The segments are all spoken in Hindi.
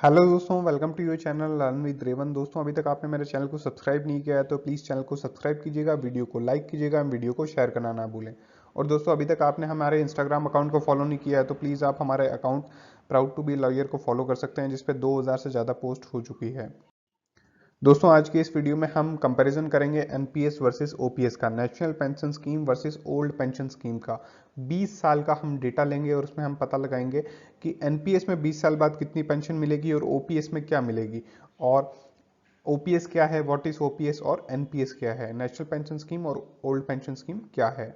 हेलो दोस्तों, welcome to your channel learn with Raven. दोस्तों, अभी तक आपने मेरे चैनल को सब्सक्राइब नहीं किया है तो प्लीज़ चैनल को सब्सक्राइब कीजिएगा, वीडियो को लाइक कीजिएगा, वीडियो को शेयर करना ना भूलें। और दोस्तों, अभी तक आपने हमारे इंस्टाग्राम अकाउंट को फॉलो नहीं किया है तो प्लीज़ आप हमारे account proud to be lawyer को फॉलो कर सकते हैं, जिसपे 2000 से ज़्यादा पोस्ट हो चुकी है। दोस्तों, आज के इस वीडियो में हम कंपैरिजन करेंगे एनपीएस वर्सेस ओपीएस का, national pension scheme versus old pension scheme का। 20 साल का हम डेटा लेंगे और उसमें हम पता लगाएंगे कि एनपीएस में 20 साल बाद कितनी पेंशन मिलेगी और ओपीएस में क्या मिलेगी, और ओपीएस क्या है, व्हाट इज ओपीएस, और एनपीएस क्या है, नेशनल पेंशन स्कीम और ओल्ड पेंशन स्कीम क्या है।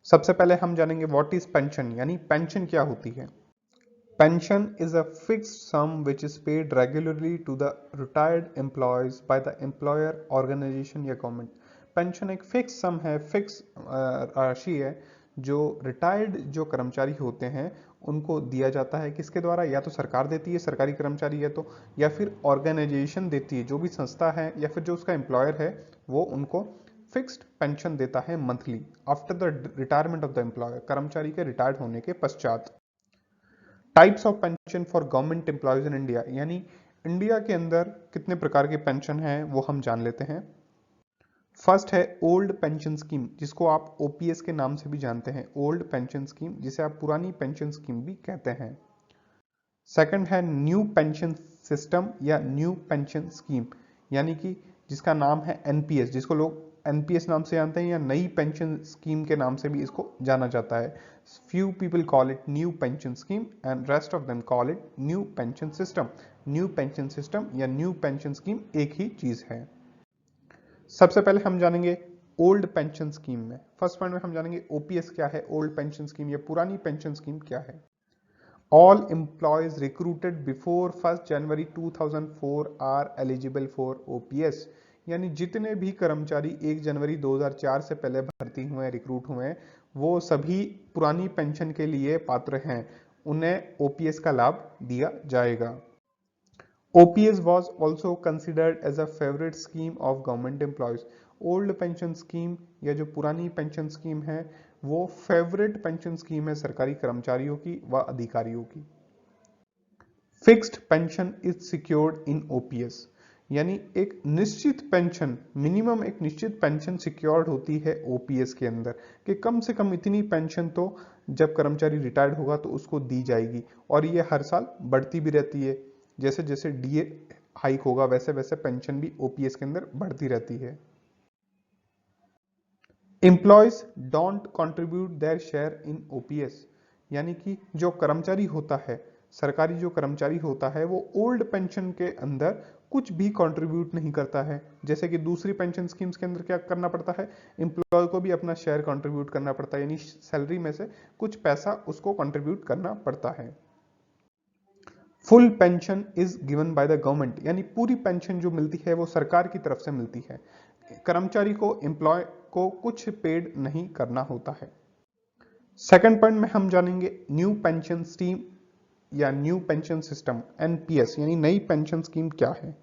सबसे पहले हम जानेंगे व्हाट इज पेंशन, यानी पेंशन क्या होती है। Pension is a fixed sum which is paid regularly to the retired employees by the employer, organization या government। पेंशन एक फिक्स सम है, फिक्स राशि है जो रिटायर्ड जो कर्मचारी होते हैं उनको दिया जाता है। किसके द्वारा? या तो सरकार देती है, सरकारी कर्मचारी है तो, या फिर ऑर्गेनाइजेशन देती है, जो भी संस्था है या फिर जो उसका एम्प्लॉयर है वो उनको फिक्स्ड पेंशन देता है monthly after the retirement of the employer, कर्मचारी के रिटायर्ड होने के पश्चात। Types of pension for government employees in India, यानी इंडिया के अंदर कितने प्रकार के पेंशन हैं वो हम जान लेते हैं। फर्स्ट है ओल्ड पेंशन स्कीम, जिसको आप ओपीएस के नाम से भी जानते हैं, ओल्ड पेंशन स्कीम, जिसे आप पुरानी पेंशन स्कीम भी कहते हैं। सेकंड है न्यू पेंशन सिस्टम या न्यू पेंशन स्कीम, यानी कि जिसका नाम है एनपीएस, जिसको लोग एनपीएस नाम से जानते हैं या नई पेंशन स्कीम के नाम से भी इसको जाना जाता है। Few people call it new pension scheme and rest of them call it new pension system. New pension system या न्यू पेंशन स्कीम एक ही चीज है। सबसे पहले हम जानेंगे ओल्ड पेंशन स्कीम में। फर्स्ट पॉइंट में हम जानेंगे ओपीएस क्या है, ओल्ड पेंशन स्कीम या पुरानी पेंशन स्कीम क्या है। All employees recruited before 1st January 2004 are eligible for OPS, यानी जितने भी कर्मचारी 1 जनवरी 2004 से पहले भर्ती हुए, रिक्रूट हुए, वो सभी पुरानी पेंशन के लिए पात्र हैं, उन्हें ओपीएस का लाभ दिया जाएगा। OPS was also considered as a favorite scheme of government employees। Old pension scheme या जो पुरानी पेंशन स्कीम है वो फेवरेट पेंशन स्कीम है सरकारी कर्मचारियों की व अधिकारियों की। Fixed pension is secured in OPS, यानी एक निश्चित पेंशन, मिनिमम एक निश्चित पेंशन सिक्योर्ड होती है ओपीएस के अंदर, कि कम से कम इतनी पेंशन तो जब कर्मचारी रिटायर्ड होगा तो उसको दी जाएगी, और ये हर साल बढ़ती भी रहती है। जैसे जैसे डीए हाइक होगा वैसे वैसे पेंशन भी ओपीएस के अंदर बढ़ती रहती है। Employees don't contribute their share in OPS, यानी कि जो कर्मचारी होता है, सरकारी जो कर्मचारी होता है, वो ओल्ड पेंशन के अंदर कुछ भी कंट्रीब्यूट नहीं करता है। जैसे कि दूसरी पेंशन स्कीम्स के अंदर क्या करना पड़ता है, एम्प्लॉय को भी अपना शेयर कंट्रीब्यूट करना पड़ता है, यानी सैलरी में से कुछ पैसा उसको कंट्रीब्यूट करना पड़ता है। Full pension is given by the government, यानी पूरी पेंशन जो मिलती है वो सरकार की तरफ से मिलती है, कर्मचारी को, एम्प्लॉय को कुछ पेड नहीं करना होता है। सेकंड पॉइंट में हम जानेंगे न्यू पेंशन स्कीम या न्यू पेंशन सिस्टम, एनपीएस, यानी नई पेंशन स्कीम क्या है।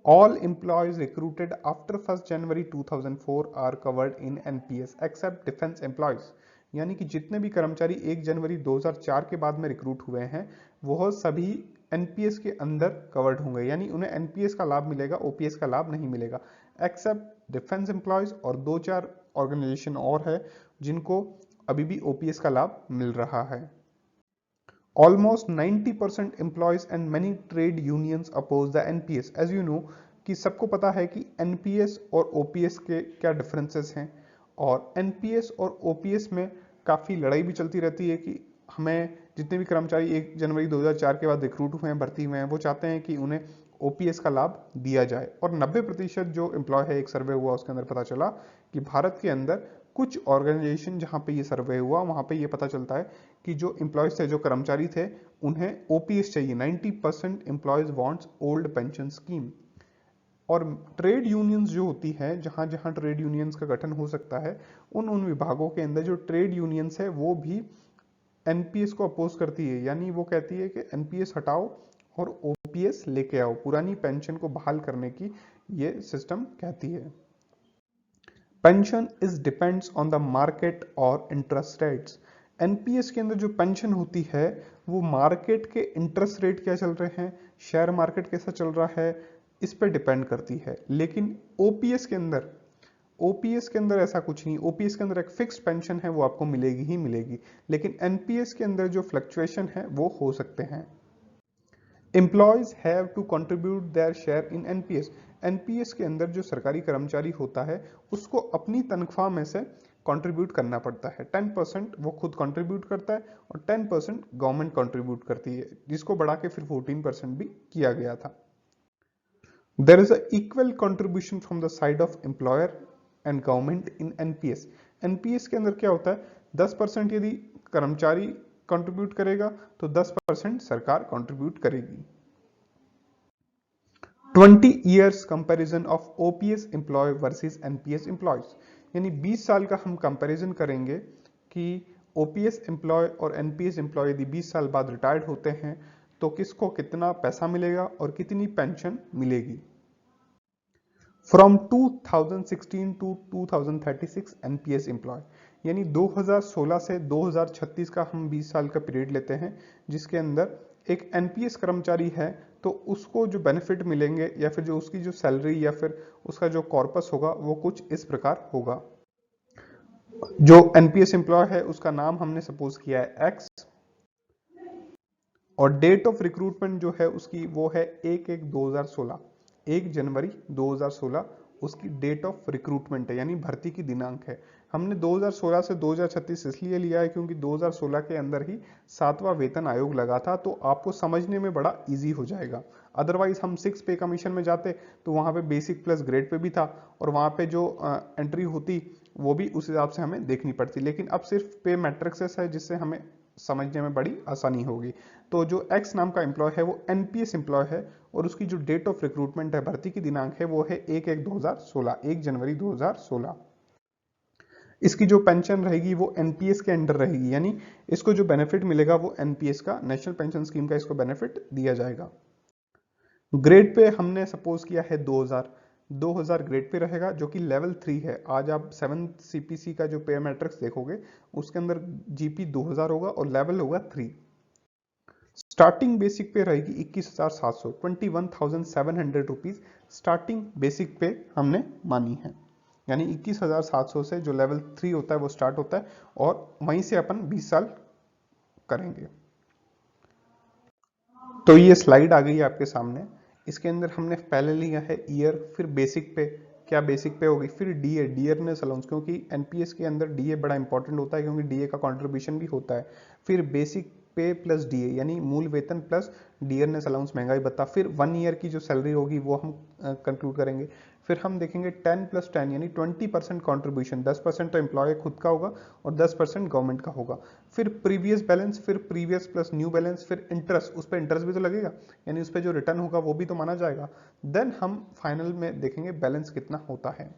All employees recruited after 1st January 2004 are covered in NPS except defence employees, यानी कि जितने भी कर्मचारी 1 जनवरी 2004 के बाद में रिक्रूट हुए हैं वह सभी एनपीएस के अंदर कवर्ड होंगे, यानी उन्हें एनपीएस का लाभ मिलेगा, ओपीएस का लाभ नहीं मिलेगा, एक्सेप्ट डिफेंस एम्प्लॉयज, और 2-4 ऑर्गेनाइजेशन और है जिनको अभी भी ओपीएस का लाभ मिल रहा है। Almost 90% employees and many trade unions oppose the NPS। As you know कि सबको पता है कि NPS और OPS के क्या डिफरेंसेस हैं, और NPS और OPS में काफ़ी लड़ाई भी चलती रहती है कि हमें जितने भी कर्मचारी 1 जनवरी 2004 के बाद रिक्रूट हुए हैं, भर्ती हुए हैं, वो चाहते हैं कि उन्हें ओपीएस का लाभ दिया जाए। और 90% जो एम्प्लॉय है, एक सर्वे हुआ उसके अंदर पता चला कि भारत के अंदर कुछ ऑर्गेनाइजेशन जहां पे ये सर्वे हुआ वहां पे ये पता चलता है कि जो एम्प्लॉयज थे, जो कर्मचारी थे, उन्हें ओपीएस चाहिए। 90% employees wants old pension scheme. और ट्रेड यूनियंस जो होती है, जहां जहां ट्रेड यूनियंस का गठन हो सकता है, उन उन विभागों के अंदर जो ट्रेड यूनियंस है वो भी एनपीएस को अपोज करती है, यानी वो कहती है कि एनपीएस हटाओ और ओपीएस लेके आओ, पुरानी पेंशन को बहाल करने की ये सिस्टम कहती है। Pension is depends on the market और इंटरेस्ट रेट्स, एनपीएस के अंदर जो पेंशन होती है वो मार्केट के इंटरेस्ट रेट क्या चल रहे हैं, शेयर मार्केट कैसा चल रहा है, इस पर डिपेंड करती है। लेकिन ओपीएस के अंदर ऐसा कुछ नहीं। ओपीएस के अंदर एक फिक्स्ड पेंशन है, वो आपको मिलेगी ही मिलेगी। लेकिन एनपीएस के अंदर जो फ्लक्चुएशन है वो हो सकते हैं। Employees have to contribute their share in NPS. NPS के अंदर जो सरकारी कर्मचारी होता है उसको अपनी तनख्वाह में से कंट्रीब्यूट करना पड़ता है। 10% वो खुद कंट्रीब्यूट करता है और 10% गवर्नमेंट कंट्रीब्यूट करती है, जिसको बढ़ा के फिर 14% भी किया गया था। There is a equal contribution from the side of employer and government in NPS. NPS के अंदर क्या होता है, 10% यदि कर्मचारी कंट्रीब्यूट करेगा तो 10% सरकार कंट्रीब्यूट करेगी। 20 years comparison of OPS employ versus NPS employees, यानी 20 साल का हम कंपैरिजन करेंगे कि ओपीएस एम्प्लॉय और एनपीएस एम्प्लॉय यदि 20 साल बाद रिटायर्ड होते हैं तो किसको कितना पैसा मिलेगा और कितनी पेंशन मिलेगी। फ्रॉम 2016 टू 2036 एनपीएस एम्प्लॉय, यानी 2016 से 2036 का हम 20 साल का पीरियड लेते हैं, जिसके अंदर एक एनपीएस कर्मचारी है तो उसको जो बेनिफिट मिलेंगे या फिर जो उसकी जो सैलरी या फिर उसका जो कॉर्पस होगा वो कुछ इस प्रकार होगा। जो एनपीएस एम्प्लॉय है उसका नाम हमने सपोज किया है एक्स, और डेट ऑफ रिक्रूटमेंट जो है उसकी वो है 1/1/2016, 1 जनवरी 2016 उसकी डेट ऑफ रिक्रूटमेंट है, यानी भर्ती की दिनांक है। हमने 2016 से 2036 इसलिए लिया है क्योंकि 2016 के अंदर ही 7वां वेतन आयोग लगा था, तो आपको समझने में बड़ा इजी हो जाएगा। अदरवाइज हम 6 पे कमीशन में जाते तो वहां पे बेसिक प्लस ग्रेड पे भी था और वहां पे जो एंट्री होती वो भी उस हिसाब से हमें देखनी पड़ती, लेकिन अब सिर्फ पे मैट्रिक्स है जिससे हमें समझने में बड़ी आसानी होगी। तो जो एक्स नाम का एम्प्लॉय है वो एनपीएस एम्प्लॉय है और उसकी जो डेट ऑफ रिक्रूटमेंट है, भर्ती की दिनांक है, वो है 1/1/2016, 1 जनवरी 2016। इसकी जो पेंशन रहेगी वो एनपीएस के अंडर रहेगी, यानी इसको जो बेनिफिट मिलेगा वो एनपीएस का, नेशनल पेंशन स्कीम का इसको बेनिफिट दिया जाएगा। ग्रेड पे हमने सपोज किया है 2000 ग्रेड पे रहेगा जो कि लेवल 3 है। आज आप 7th सीपीसी का जो पे मैट्रिक्स देखोगे उसके अंदर जीपी 2000 होगा और लेवल होगा 3। स्टार्टिंग बेसिक पे रहेगी 21,700, 21,700 रुपीज स्टार्टिंग बेसिक पे हमने मानी है, यानी 21,700 से जो लेवल 3 होता है वो स्टार्ट होता है और वहीं से अपन 20 साल करेंगे। तो ये स्लाइड आ गई है आपके सामने। इसके अंदर हमने पहले लिया है ईयर, फिर बेसिक पे, क्या बेसिक पे होगी, फिर डीए, डियरनेस अलाउंस, क्योंकि एनपीएस के अंदर डीए बड़ा इंपॉर्टेंट होता है क्योंकि डीए का कंट्रीब्यूशन भी होता है। फिर बेसिक पे प्लस डीए, यानी मूल वेतन प्लस डियरनेस अलाउंस, महंगाई भत्ता। फिर 1 ईयर की जो सैलरी होगी वो हम कंक्लूड करेंगे। फिर हम देखेंगे 10+10 यानी 20% कॉन्ट्रीब्यूशन, 10% तो एम्प्लॉय खुद का होगा और 10% गवर्नमेंट का होगा। फिर प्रीवियस बैलेंस, फिर प्रीवियस प्लस न्यू बैलेंस, फिर इंटरेस्ट, उस पर इंटरेस्ट भी तो लगेगा, यानी उस पर जो रिटर्न होगा वो भी तो माना जाएगा। देन हम फाइनल में देखेंगे बैलेंस कितना होता है।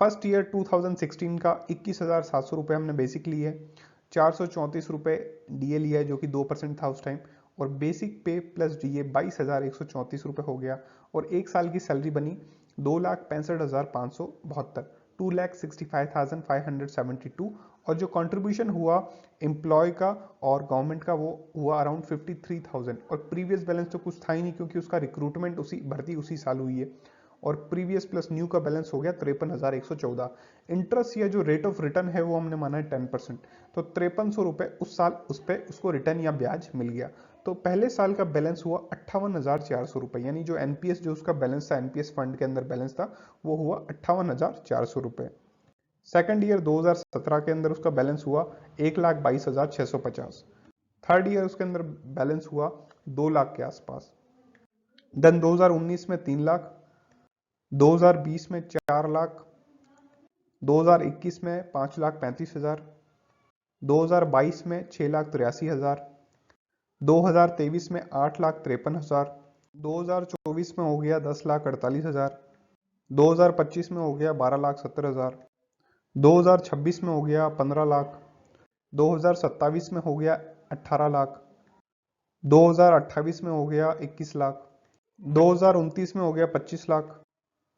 फर्स्ट ईयर 2016 का 21,700 रुपये हमने बेसिक लिए है, 434 रुपये डीए लिया है जो कि 2% था उस टाइम, और बेसिक पे प्लस डीए 22,134 रुपये हो गया, और एक साल की सैलरी बनी 2,65,572, 2,65,572, और जो कंट्रीब्यूशन हुआ एम्प्लॉय का और गवर्नमेंट का वो हुआ अराउंड 53,000, और प्रीवियस बैलेंस तो कुछ था ही नहीं क्योंकि उसका रिक्रूटमेंट भर्ती उसी साल हुई है, और प्रीवियस प्लस न्यू का बैलेंस हो गया 53,114। इंटरेस्ट या जो रेट ऑफ रिटर्न है वो हमने माना है 10%, तो 5300 रुपए उस साल उस पे उसको रिटर्न या ब्याज मिल गया। तो पहले साल का बैलेंस हुआ 58,400 रुपए, यानी जो एनपीएस जो उसका बैलेंस था, एनपीएस फंड के अंदर बैलेंस था, वो हुआ 58,400 रुपए। सेकेंड ईयर 2017 के अंदर उसका बैलेंस हुआ 1,22,650। थर्ड ईयर उसके अंदर बैलेंस हुआ 2 लाख के आसपास। देन 2019 में 3 लाख, 2020 में 4 लाख, 2021 में 5,35,000, 2022 में 6,83,000, 2023 में 8,53,000, 2024 में हो गया 10,48,000, 2025 में हो गया 12,70,000, 2026 में हो गया 15 लाख, 2027 में हो गया 18 लाख, 2028 में हो गया 21 लाख, 2029 में हो गया 25 लाख,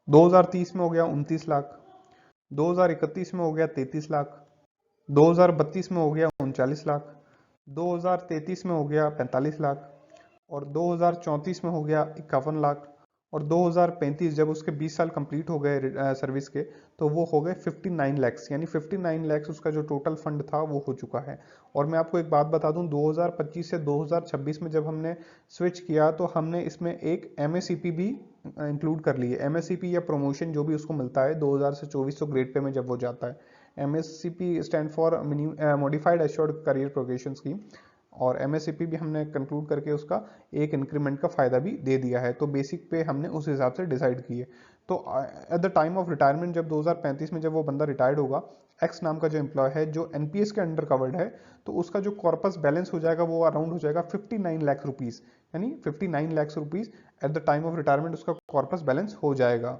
2030 में हो गया 29 लाख, 2031 में हो गया 33 लाख, 2032 में हो गया 39 लाख, 2033 में हो गया 45 लाख, और 2034 में हो गया 51 लाख, और 2035 जब उसके 20 साल कंप्लीट हो गए सर्विस के, तो वो हो गए 59 लैक्स, यानी 59 लैक्स उसका जो टोटल फंड था वो हो चुका है। और मैं आपको एक बात बता दूं, 2025 से 2026 में जब हमने स्विच किया तो हमने इसमें एक एमएससीपी भी इंक्लूड कर ली है। एमएससीपी या प्रमोशन जो भी उसको मिलता है 2000 से 2400 ग्रेड पे में जब वो जाता है। MSCP stand for modified assured career progression scheme, और एमएससीपी भी हमने कंक्लूड करके उसका एक इंक्रीमेंट का फायदा भी दे दिया है। तो बेसिक पे हमने उस हिसाब से डिसाइड किए। तो at the time of retirement जब 2035 में जब वो बंदा रिटायर्ड होगा, एक्स नाम का जो एम्प्लॉय है जो एनपीएस के अंडर कवर्ड है, तो उसका जो कॉर्पस बैलेंस हो जाएगा वो अराउंड हो जाएगा 59 लाख रुपीज, यानी 59 lakh rupees at the time of retirement उसका कॉर्पस बैलेंस हो जाएगा।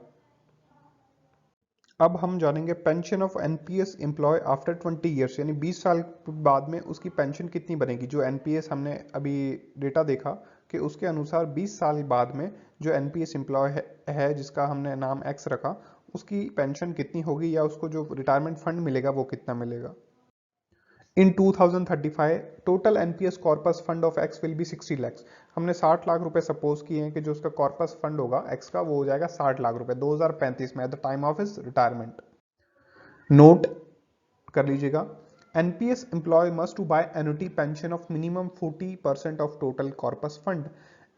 अब हम जानेंगे pension of NPS employee after 20 years, यानी 20 साल बाद में उसकी पेंशन कितनी बनेगी। जो एनपीएस हमने अभी डेटा देखा कि उसके अनुसार 20 साल बाद में जो एनपीएस एम्प्लॉय है जिसका हमने नाम एक्स रखा, उसकी पेंशन कितनी होगी या उसको जो रिटायरमेंट फंड मिलेगा वो कितना मिलेगा। इन 2035 total NPS corpus fund of x will be 60 lakhs. हमने 60 लाख रुपए सपोज किए हैं कि जो उसका कॉर्पस फंड होगा एक्स का वो हो जाएगा 60 लाख रुपए 2035 में at the time of his retirement. Note कर लीजिएगा, NPS employee must to buy annuity pension of minimum 40% of total corpus fund.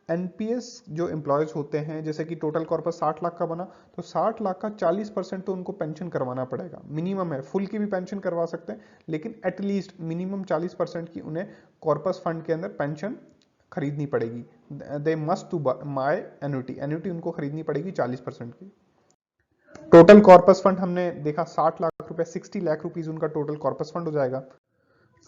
NPS जो एम्प्लॉयज होते हैं, जैसे कि टोटल कॉर्पस 60 लाख का बना, तो 60 लाख का 40% तो उनको पेंशन करवाना पड़ेगा। मिनिमम है, फुल की भी पेंशन करवा सकते हैं, लेकिन एटलीस्ट मिनिमम 40% की उन्हें कॉर्पस फंड के अंदर पेंशन खरीदनी पड़ेगी। They must to buy annuity, annuity उनको खरीदनी पड़ेगी 40% की। टोटल कॉर्पस फंड हमने देखा 60 लाख रुपए, 60 लाख रुपीज उनका टोटल कॉर्पस फंड हो जाएगा।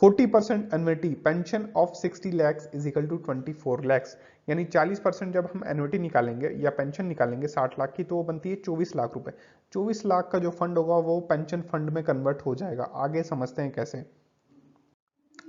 40% annuity pension of 60 lakhs is equal to 24 lakhs, यानी 40% जब हम एन्युटी निकालेंगे या पेंशन निकालेंगे 60 लाख की, तो वो बनती है 24 लाख रुपए। 24 लाख का जो फंड होगा वो पेंशन फंड में कन्वर्ट हो जाएगा। आगे समझते हैं कैसे।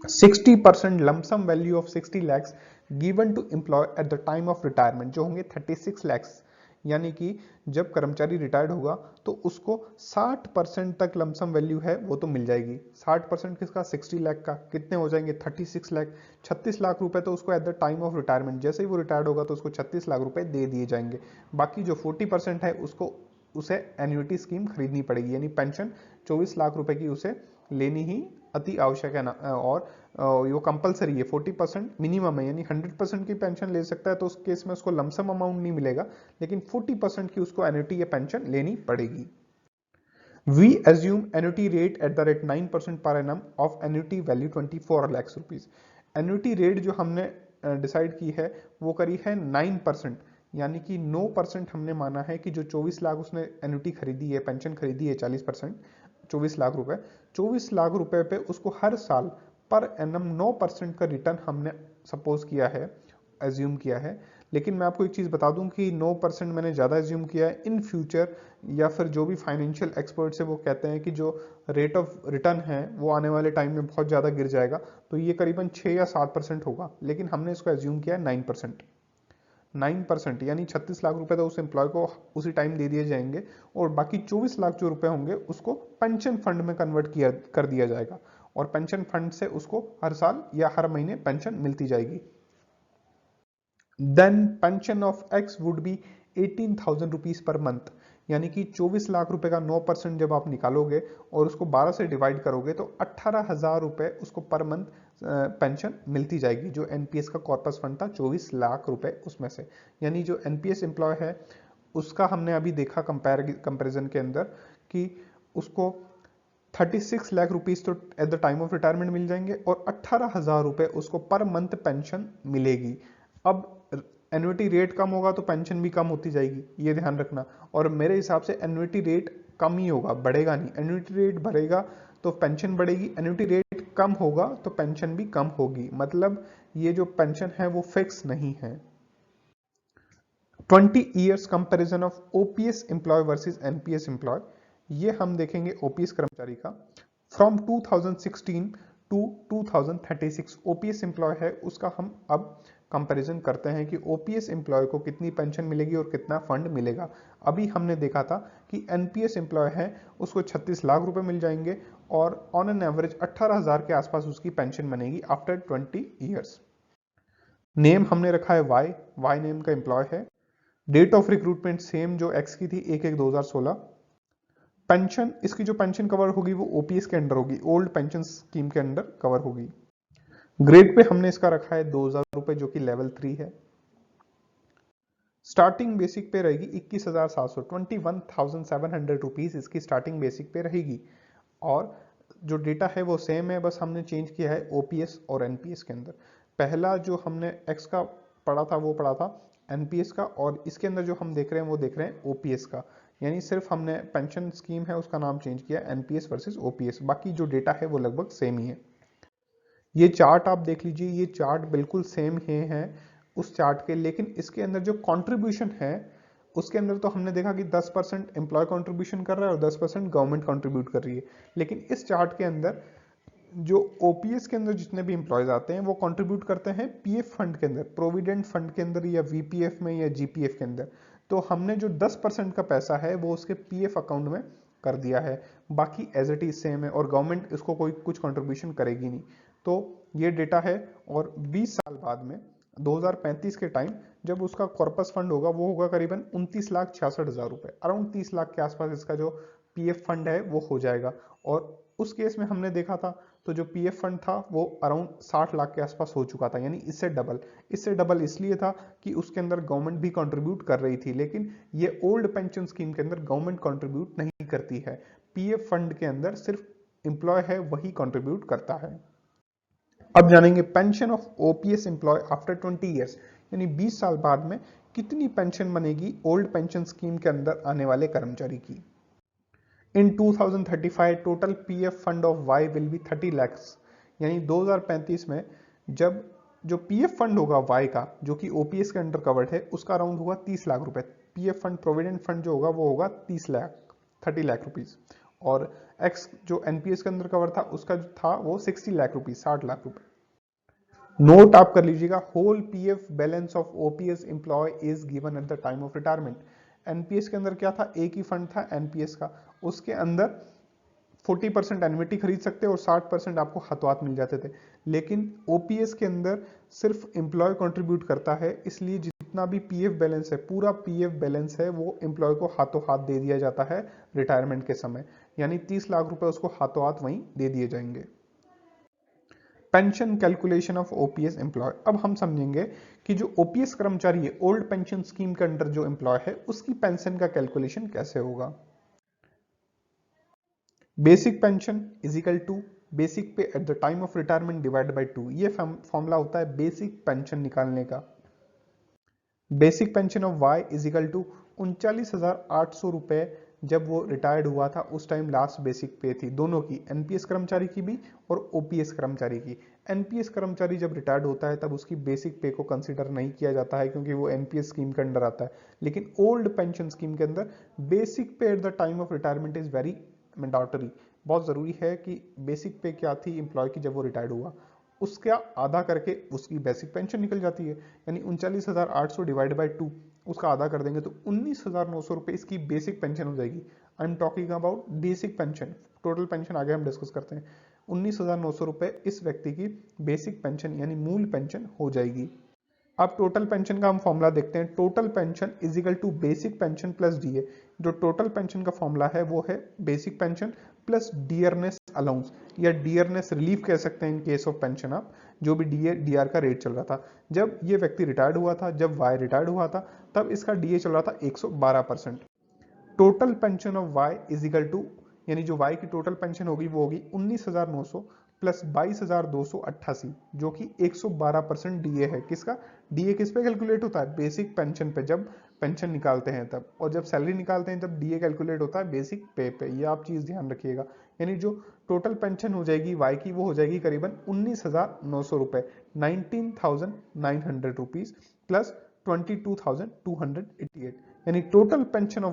60% lump sum value of 60 lakhs given to employee at the time of retirement, जो होंगे 36 लैक्स, यानी कि जब कर्मचारी रिटायर्ड होगा तो उसको 60% तक लमसम वैल्यू है वो तो मिल जाएगी। 60% किसका, 60 लाख का, कितने हो जाएंगे 36 लाख। 36 लाख रुपए तो उसको eight the time of retirement, जैसे ही वो रिटायर्ड होगा तो उसको 36 लाख रुपए दे दिए जाएंगे। बाकी जो 40% है उसको उसे एन्युटी स्कीम खरीदनी पड़ेगी, यानी पेंशन 24 लाख रुपए की उसे लेनी ही अति आवश्यक है ना। और वो कंपलसरी है, 40% मिनिमम है, यानी 100% की पेंशन ले सकता है तो उस केस में उसको लमसम अमाउंट नहीं मिलेगा, लेकिन 40% की उसको एन्युटी या पेंशन लेनी पड़ेगी। We assume annuity rate at the rate 9% per annum of annuity value 24 lakh rupees. Annuity rate जो हमने डिसाइड की है वो करी है 9%, यानी कि 9% हमने माना है कि जो 24 लाख उसने एन्युटी खरीदी है, पेंशन खरीदी है 40%, 24 लाख रुपए, 24 लाख रुपए पे उसको हर साल पर एनम 9% का रिटर्न हमने सपोज किया है, एज्यूम किया है। लेकिन मैं आपको एक चीज़ बता दूं कि 9% मैंने ज़्यादा एज्यूम किया है। इन फ्यूचर या फिर जो भी फाइनेंशियल एक्सपर्ट्स है वो कहते हैं कि जो रेट ऑफ रिटर्न है वो आने वाले टाइम में बहुत ज़्यादा गिर जाएगा, तो ये करीबन 6 या 7% होगा, लेकिन हमने इसको एज्यूम किया है 9%। 9% यानी 36 लाख रुपए तो उस एम्प्लॉय को उसी टाइम दे दिए जाएंगे, और बाकी 24 लाख जो रुपए होंगे उसको पेंशन फंड में कन्वर्ट किया कर दिया जाएगा, और पेंशन फंड से उसको हर साल या हर महीने पेंशन मिलती जाएगी। Then pension of X would be 18,000 rupees per month, यानी कि 24 लाख रुपए का 9% जब आप निकालोगे और उसको 12 से डिवाइड करोगे तो 18,000 रुपए उसको पर मंथ पेंशन मिलती जाएगी। जो एनपीएस का कॉर्पस फंड था 24 लाख रुपए उसमें से, यानी जो एनपीएस एम्प्लॉय है उसका हमने अभी देखा कंपैरिजन के अंदर कि उसको 36 लाख रुपीज तो at the time of retirement मिल जाएंगे और 18,000 रुपए उसको पर मंथ पेंशन मिलेगी। अब एन्युटी रेट कम होगा तो पेंशन भी कम होती जाएगी, ये ध्यान रखना। और मेरे हिसाब से एन्युटी रेट कम ही होगा, बढ़ेगा नहीं। एन्युटी रेट बढ़ेगा तो पेंशन बढ़ेगी, एन्युटी रेट कम होगा तो पेंशन भी कम होगी, मतलब ये जो पेंशन है वो फिक्स नहीं है। 20 years comparison of OPS employ versus NPS employee, ये हम देखेंगे ओपीएस कर्मचारी का। फ्रॉम 2016 टू 2036 ओपीएस एम्प्लॉय है उसका हम अब कंपैरिजन करते हैं कि ओपीएस एम्प्लॉय को कितनी पेंशन मिलेगी और कितना फंड मिलेगा। अभी हमने देखा था कि एनपीएस एम्प्लॉय है उसको 36 लाख रुपए मिल जाएंगे और ऑन एन एवरेज 18,000 के आसपास उसकी पेंशन बनेगी आफ्टर 20 ईयर्स। नेम हमने रखा है वाई, वाई नेम का एम्प्लॉय है। डेट ऑफ रिक्रूटमेंट सेम जो एक्स की थी 1/1/2016। पेंशन, इसकी जो पेंशन कवर होगी वो ओपीएस के अंडर होगी, ओल्ड पेंशन स्कीम के अंडर कवर होगी। ग्रेड पे हमने इसका रखा है 2,000 रुपए जो कि लेवल 3 है। स्टार्टिंग बेसिक पे रहेगी 21,700, 21,700 रुपीज इसकी स्टार्टिंग बेसिक पे रहेगी। और जो डेटा है वो सेम है, बस हमने चेंज किया है ओपीएस और एनपीएस के अंदर। पहला जो हमने एक्स का पढ़ा था वो पढ़ा था एनपीएस का, और इसके अंदर जो हम देख रहे हैं वो देख रहे हैं ओपीएस का। यानी सिर्फ हमने पेंशन स्कीम है उसका नाम चेंज किया, एनपीएस वर्सेस ओपीएस, बाकी जो डेटा है वो लगभग सेम ही है। ये चार्ट आप देख लीजिए, ये चार्ट बिल्कुल सेम ही है उस चार्ट के, लेकिन इसके अंदर जो कंट्रीब्यूशन है उसके अंदर तो हमने देखा कि 10% एम्प्लॉय कंट्रीब्यूशन कर रहा है और 10% गवर्नमेंट कंट्रीब्यूट कर रही है। लेकिन इस चार्ट के अंदर जो ओपीएस के अंदर जितने भी एम्प्लॉयज आते हैं वो कंट्रीब्यूट करते हैं पीएफ फंड के अंदर, प्रोविडेंट फंड के अंदर या वीपीएफ में या जीपीएफ के अंदर। तो हमने जो 10% का पैसा है वो उसके पीएफ अकाउंट में कर दिया है, बाकी एज इट इज सेम है और गवर्नमेंट इसको कोई कुछ कंट्रीब्यूशन करेगी नहीं। तो ये डेटा है। और 20 साल बाद में 2035 के टाइम जब उसका कॉर्पस फंड होगा वो होगा करीबन 29,66,000 रुपए, अराउंड 30 लाख के आसपास इसका जो पीएफ फंड है वो हो जाएगा। और उस केस में हमने देखा था तो जो पीएफ फंड था वो अराउंड 60 लाख के आसपास हो चुका था, यानी इससे डबल इसलिए था कि उसके अंदर गवर्नमेंट भी कंट्रीब्यूट कर रही थी। लेकिन ये ओल्ड पेंशन स्कीम के अंदर गवर्नमेंट कंट्रीब्यूट नहीं करती है, पीएफ फंड के अंदर सिर्फ एम्प्लॉय है वही कंट्रीब्यूट करता है। अब जानेंगे pension of OPS employee after 20 years, यानी 20 साल बाद में कितनी पेंशन बनेगी ओल्ड पेंशन स्कीम के अंदर आने वाले कर्मचारी की। In 2035 total PF fund of Y will be 30 lakhs, यानी 2035 में जब जो पीएफ फंड होगा वाई का जो कि ओपीएस के अंडर कवर्ड है उसका अराउंड होगा 30 लाख रुपए। पीएफ फंड प्रोविडेंट फंड जो होगा वो होगा 30 लाख रुपीज। और एक्स जो एनपीएस के अंदर कवर था उसका जो था वो 60 लाख रुपीज, 60 लाख रुपए। नोट आप कर लीजिएगा, whole PF balance of OPS employee is given at the time of retirement. NPS के अंदर क्या था, एक ही फंड था एनपीएस का, उसके अंदर 40% एन्युटी खरीद सकते और 60% आपको हाथों हाथ मिल जाते थे। लेकिन ओपीएस के अंदर सिर्फ एम्प्लॉय कंट्रीब्यूट करता है, इसलिए जितना भी पीएफ बैलेंस है पूरा पीएफ बैलेंस है वो एम्प्लॉय को हाथों हाथ दे दिया जाता है रिटायरमेंट के समय, यानी 30 लाख रुपए उसको हाथों हाथ वहीं दे दिए जाएंगे। Pension calculation of OPS employee. अब हम समझेंगे कि जो ओपीएस कर्मचारी है ओल्ड पेंशन स्कीम के अंडर जो एम्प्लॉय है उसकी पेंशन का कैलकुलेशन कैसे होगा। Basic pension is equal to basic pay at the time of retirement divide by 2, ये फॉर्मूला होता है बेसिक पेंशन निकालने का। Basic pension of Y is equal to 39,800 रुपए जब वो रिटायर्ड हुआ था उस टाइम लास्ट बेसिक पे थी, दोनों की, एनपीएस कर्मचारी की भी और ओपीएस कर्मचारी की। एनपीएस कर्मचारी जब रिटायर्ड होता है तब उसकी बेसिक पे को कंसीडर नहीं किया जाता है क्योंकि वो एनपीएस स्कीम के अंडर आता है। लेकिन ओल्ड पेंशन स्कीम के अंदर basic pay at the time of retirement is very mandatory, बहुत जरूरी है कि बेसिक पे क्या थी एम्प्लॉय की जब वो रिटायर्ड हुआ उसका आधा करके उसकी बेसिक पेंशन निकल जाती है, यानी 39,800 डिवाइड बाय 2 उसका आधा कर देंगे तो 19,900 रुपए इसकी बेसिक पेंशन हो जाएगी। I am talking about basic pension, total pension आगे हम डिस्कस करते हैं। 19,900 रुपए इस व्यक्ति की बेसिक पेंशन यानी मूल पेंशन हो जाएगी। अब टोटल पेंशन का हम फॉर्मूला देखते हैं। Total pension is equal to basic pension plus DA. जो टोटल पेंशन का फॉर्मूला है वो है basic pension plus dearness allowance या डियरनेस रिलीफ कह सकते हैं इन केस ऑफ पेंशन। आप जो भी डीए डीआर का रेट चल रहा था जब ये व्यक्ति रिटायर्ड हुआ था, जब वाई रिटायर्ड हुआ था तब इसका डीए चल रहा था 112%। Total pension of Y is equal to, यानी जो वाई की टोटल पेंशन होगी वो होगी 19,900 प्लस 22,288 जो कि 112% डीए है। किसका डीए किस पे कैलकुलेट होता है, बेसिक पेंशन पे, जब पेंशन निकालते हैं तब, और जब सैलरी निकालते हैं तब डीए कैलकुलेट होता है बेसिक पे पे, ये आप चीज ध्यान रखिएगा। यानी जो टोटल पेंशन हो जाएगी वाई की वो हो जाएगी करीबन 19,900 रुपए, 19,900 रुपीज प्लस 22,288, यानी total pension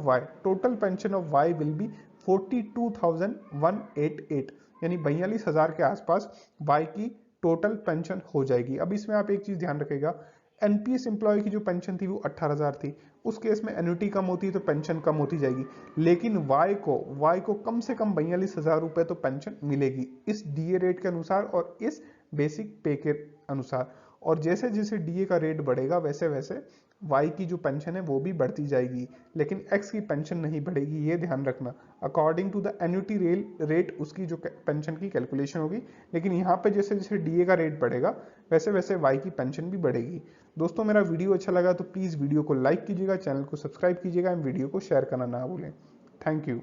of Y will be 42,188, यानी 42,000 के आसपास वाई की टोटल पेंशन हो जाएगी। अब इसमें आप एक चीज ध्यान रखिएगा, एनपीएस एम्प्लॉय की जो पेंशन थी वो 18,000 थी, उस केस में एन्युटी कम होती है तो पेंशन कम होती जाएगी, लेकिन वाई को कम से कम 42,000 रुपए तो पेंशन मिलेगी इस डीए रेट के अनुसार और इस बेसिक पे के अनुसार। और जैसे जैसे डीए का रेट बढ़ेगा वैसे वैसे वाई की जो पेंशन है वो भी बढ़ती जाएगी, लेकिन एक्स की पेंशन नहीं बढ़ेगी, ये ध्यान रखना। According to the annuity rate उसकी जो पेंशन की कैलकुलेशन होगी, लेकिन यहाँ पे जैसे जैसे डीए का रेट बढ़ेगा वैसे वैसे वाई की पेंशन भी बढ़ेगी। दोस्तों मेरा वीडियो अच्छा लगा तो प्लीज़ वीडियो को लाइक कीजिएगा, चैनल को सब्सक्राइब कीजिएगा एंड वीडियो को शेयर करना ना भूलें। Thank you.